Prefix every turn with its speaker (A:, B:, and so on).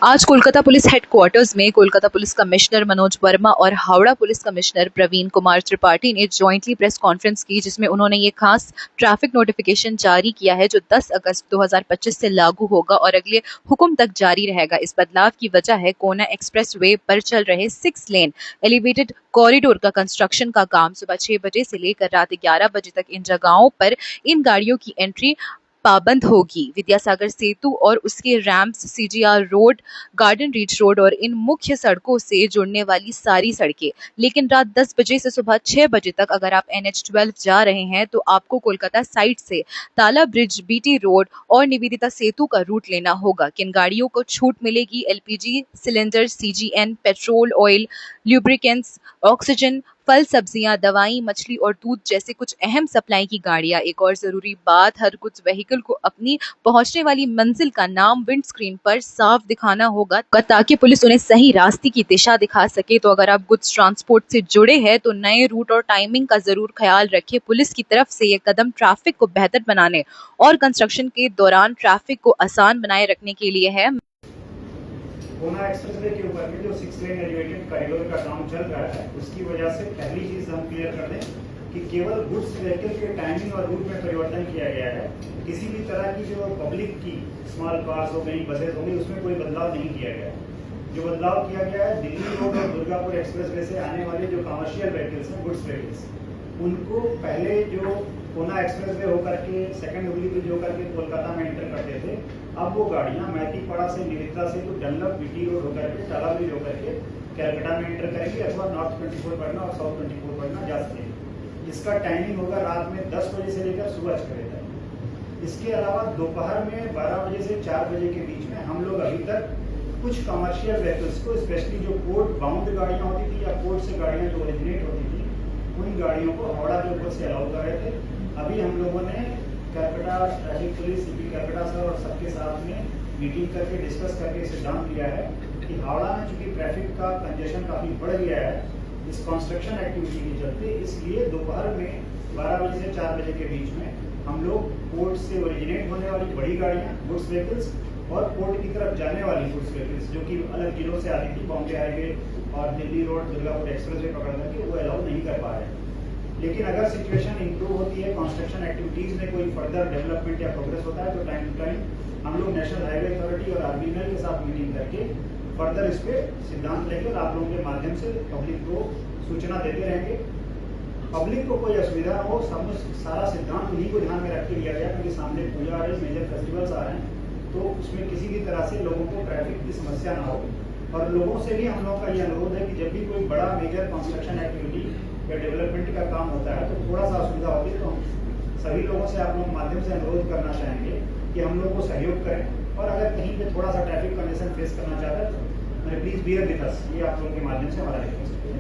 A: आज Kolkata police headquarters में Kolkata police commissioner Manoj Verma और हावड़ा पुलिस कमिश्नर प्रवीण कुमार त्रिपाठी ने जॉइंटली प्रेस कॉन्फ्रेंस की, जिसमें उन्होंने ये खास ट्रैफिक नोटिफिकेशन जारी किया है जो 10 अगस्त 2025 से लागू होगा और अगले हुक्म तक जारी रहेगा। इस बदलाव की वजह है कोना एक्सप्रेस वे पर चल रहे 6 लेन एलिवेटेड कॉरिडोर का कंस्ट्रक्शन का काम। सुबह 6 बजे से लेकर रात 11 बजे तक इन जगहों पर इन गाड़ियों की एंट्री पाबंद होगी। विद्यासागर सेतु और उसके ramps, CGR road, garden reach road और इन मुख्य सड़कों से जुड़ने वाली सारी सड़कें। लेकिन रात 10 बजे से सुबह 6 बजे तक अगर आप NH-12 जा रहे हैं तो आपको कोलकाता साइड से ताला ब्रिज, BT रोड और निवेदिता सेतु का रूट लेना होगा। किन गाड़ियों को छूट मिलेगी? LPG cylinder, CGN, petrol, oil, lubricants, oxygen, फल, सब्जियां, दवाई, मछली और दूध जैसे कुछ अहम सप्लाई की गाड़ियां। एक और जरूरी बात, हर कुछ व्हीकल को अपनी पहुंचने वाली मंजिल का नाम विंड स्क्रीन पर साफ दिखाना होगा ताकि पुलिस उन्हें सही रास्ते की दिशा दिखा सके। तो अगर आप गुड्स ट्रांसपोर्ट से जुड़े हैं तो नए रूट और टाइमिंग का जरूर ख्याल रखें। पुलिस की तरफ से ये कदम ट्रैफिक को बेहतर बनाने और कंस्ट्रक्शन के दौरान ट्रैफिक को आसान बनाए रखने के लिए है।
B: कोना एक्सप्रेसवे के ऊपर में जो 6 लेन एलिवेटेड कॉरिडोर का काम चल रहा है, उसकी वजह से पहली चीज हम क्लियर कर दें कि केवल गुड्स व्हीकल के टाइमिंग और रूट में परिवर्तन किया गया है। किसी भी तरह की जो पब्लिक की स्मॉल कार्स हो गई, बसेज हो गई, उसमें कोई बदलाव नहीं किया गया है। जो बदलाव किया गया है, दिल्ली रोड और दुर्गापुर एक्सप्रेसवे से आने वाले जो कमर्शियल व्हीकल्स हैं, गुड्स व्हीकल्स, उनको पहले जो कोना एक्सप्रेसवे होकर के सेकंड हुगली ब्रिज होकर के कोलकाता में एंटर करते थे, अब वो गाड़ियां मैतीपाड़ा से, निविदा से तो डनलप BT रोड होकर के टाला ब्रिज होकर के कैलकाटा में एंटर करेंगे अथवा नॉर्थ 24 पढ़ना और साउथ 24 पढ़ना जा सकेंगे। इसका टाइमिंग होगा रात में 10 बजे से लेकर सुबह 6 बजे तक। इसके अलावा दोपहर में 12 बजे से 4 बजे के बीच में हम लोग अभी तक कुछ कमर्शियल व्हीकल्स को, स्पेशली जो पोर्ट बाउंड गाड़ियां होती थी या पोर्ट से गाड़ियां जो ओरिजिनेट होती थी, उन गाड़ियों को हावड़ा के ऊपर से अलाउ कर रहे थे। अभी हम लोगों ने Calcutta traffic police, CP Calcutta sir और सबके साथ में मीटिंग करके डिस्कस करके सिद्धांत लिया है कि हावड़ा में चूंकि ट्रैफिक का कंजेशन काफी बढ़ गया है इस कंस्ट्रक्शन एक्टिविटी के चलते, इसलिए दोपहर में 12 बजे से 4 बजे के बीच में हम लोग पोर्ट से ओरिजिनेट होने वाली बड़ी गाड़ियां, गुड्स व्हीकल्स, और पोर्ट की तरफ जाने वाली गुड्स व्हीकल्स जो कि अलग जिलों से आती थी, बॉम्बे हाईवे और दिल्ली रोड दुर्गापुर एक्सप्रेसवे पकड़ करके, वो अलाउ नहीं कर पा रहे हैं। लेकिन अगर सिचुएशन इंप्रूव होती है, कंस्ट्रक्शन एक्टिविटीज में कोई फर्दर डेवलपमेंट या प्रोग्रेस होता है, तो टाइम टू टाइम हम लोग नेशनल हाईवे अथॉरिटी और RBNL के साथ मीटिंग करके फर्दर इस पे सिद्धांत लेंगे और आप लोगों के माध्यम से पब्लिक को सूचना देते रहेंगे। पब्लिक को कोई असुविधा ना हो, सारा सिद्धांत उन्हीं को ध्यान में रख के लिया गया, क्योंकि सामने पूजा आ रही, मेजर फेस्टिवल्स आ रहे हैं, तो उसमें किसी भी तरह से लोगों को ट्रैफिक की समस्या ना हो। और लोगों से भी हम लोगों का ये अनुरोध है कि जब भी कोई बड़ा मेजर कंस्ट्रक्शन एक्टिविटी या डेवलपमेंट का काम होता है तो थोड़ा सा असुविधा होती है, तो हम सभी लोगों से आप लोग माध्यम से अनुरोध करना चाहेंगे कि हम लोगों को सहयोग करें, और अगर कहीं पे थोड़ा सा ट्रैफिक कंजेशन फेस करना चाहता है तो प्लीज बियर विद अस, ये आप लोगों के माध्यम से हमारा रिक्वेस्ट है।